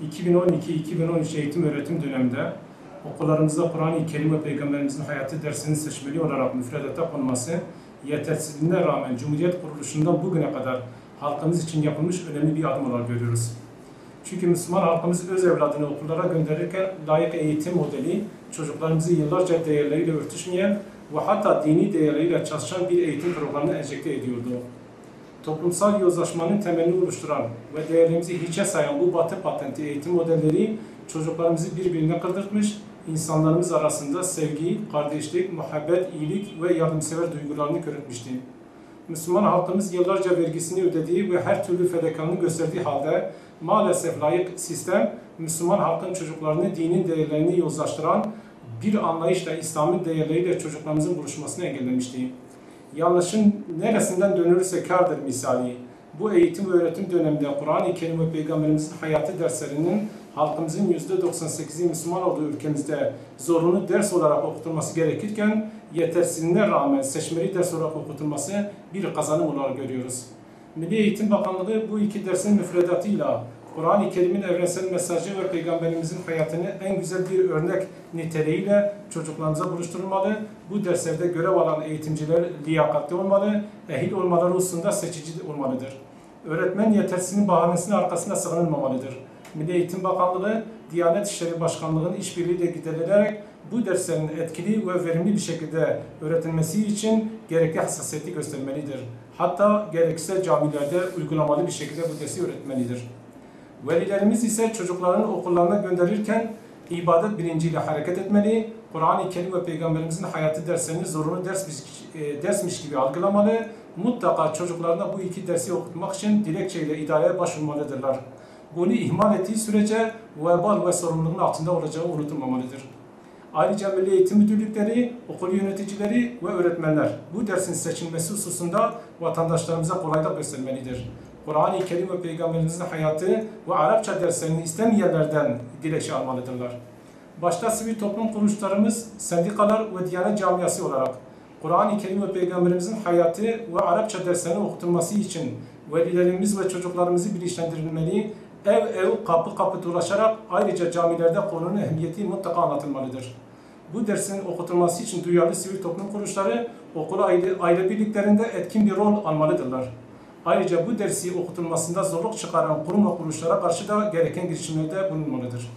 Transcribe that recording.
2012-2013 eğitim öğretim döneminde okullarımızda Kur'an-ı Kerim ve Peygamberimizin hayatı dersinin seçmeli olarak müfredata konması yetersizliğine rağmen Cumhuriyet kuruluşundan bugüne kadar halkımız için yapılmış önemli bir adım olarak görüyoruz. Çünkü Müslüman halkımız öz evladını okullara gönderirken layık eğitim modeli çocuklarımızı yıllarca değerleriyle örtüşmeyen ve hatta dini değerleriyle çalışan bir eğitim programını enjekte ediyordu. Toplumsal yozlaşmanın temelini oluşturan ve değerlerimizi hiçe sayan bu batı patenti eğitim modelleri çocuklarımızı birbirine kırdırtmış, insanlarımız arasında sevgi, kardeşlik, muhabbet, iyilik ve yardımsever duygularını köreltmişti. Müslüman halkımız yıllarca vergisini ödediği ve her türlü fedakarlığını gösterdiği halde maalesef layık sistem Müslüman halkın çocuklarını dinin değerlerini yozlaştıran bir anlayışla İslam'ın değerleriyle çocuklarımızın buluşmasını engellemişti. Yanlışın neresinden dönülürse kârdır misali. Bu eğitim ve öğretim döneminde Kur'an-ı Kerim ve Peygamberimizin hayatı derslerinin halkımızın %98'i Müslüman olduğu ülkemizde zorunlu ders olarak okutulması gerekirken yetersizliğine rağmen seçmeli ders olarak okutulması bir kazanım olarak görüyoruz. Milli Eğitim Bakanlığı bu iki dersin müfredatıyla Kur'an-ı Kerim'in evrensel mesajı ve Peygamberimizin hayatını en güzel bir örnek niteliğiyle çocuklarımıza buluşturulmalı. Bu derslerde görev alan eğitimciler liyakatli olmalı, ehil olmaları hususunda seçici olmalıdır. Öğretmen yetersizliğinin bahanesinin arkasına sığınılmamalıdır. Milli Eğitim Bakanlığı, Diyanet İşleri Başkanlığı'nın işbirliğiyle giderilerek bu derslerin etkili ve verimli bir şekilde öğretilmesi için gerekli hassasiyeti göstermelidir. Hatta gerekirse camilerde uygulamalı bir şekilde bu dersi öğretmelidir. Velilerimiz ise çocuklarını okullarına gönderirken ibadet bilinciyle hareket etmeli, Kur'an-ı Kerim ve Peygamberimizin hayatı derslerini zorunlu dersmiş gibi algılamalı, mutlaka çocuklarına bu iki dersi okutmak için dilekçeyle idareye başvurmalıdırlar. Bunu ihmal ettiği sürece vebal ve sorumluluğun altında olacağı unutulmamalıdır. Ayrıca Milli Eğitim Müdürlükleri, okul yöneticileri ve öğretmenler bu dersin seçilmesi hususunda vatandaşlarımıza kolaylık göstermelidir. Kur'an-ı Kerim ve Peygamberimizin hayatı ve Arapça derslerini istemeyenlerden dilekçe almalıdırlar. Başta sivil toplum kuruluşlarımız, sendikalar ve Diyanet Camiası olarak Kur'an-ı Kerim ve Peygamberimizin hayatı ve Arapça derslerinin okutulması için velilerimiz ve çocuklarımızı bilinçlendirilmeli, ev kapı kapı dolaşarak ayrıca camilerde konunun ehemmiyeti mutlaka anlatılmalıdır. Bu dersin okutulması için duyarlı sivil toplum kuruluşları okul aile birliklerinde etkin bir rol almalıdırlar. Ayrıca bu dersi okutulmasında zorluk çıkaran kurum ve kuruluşlara karşı da gereken girişimlerde bulunmalıdır.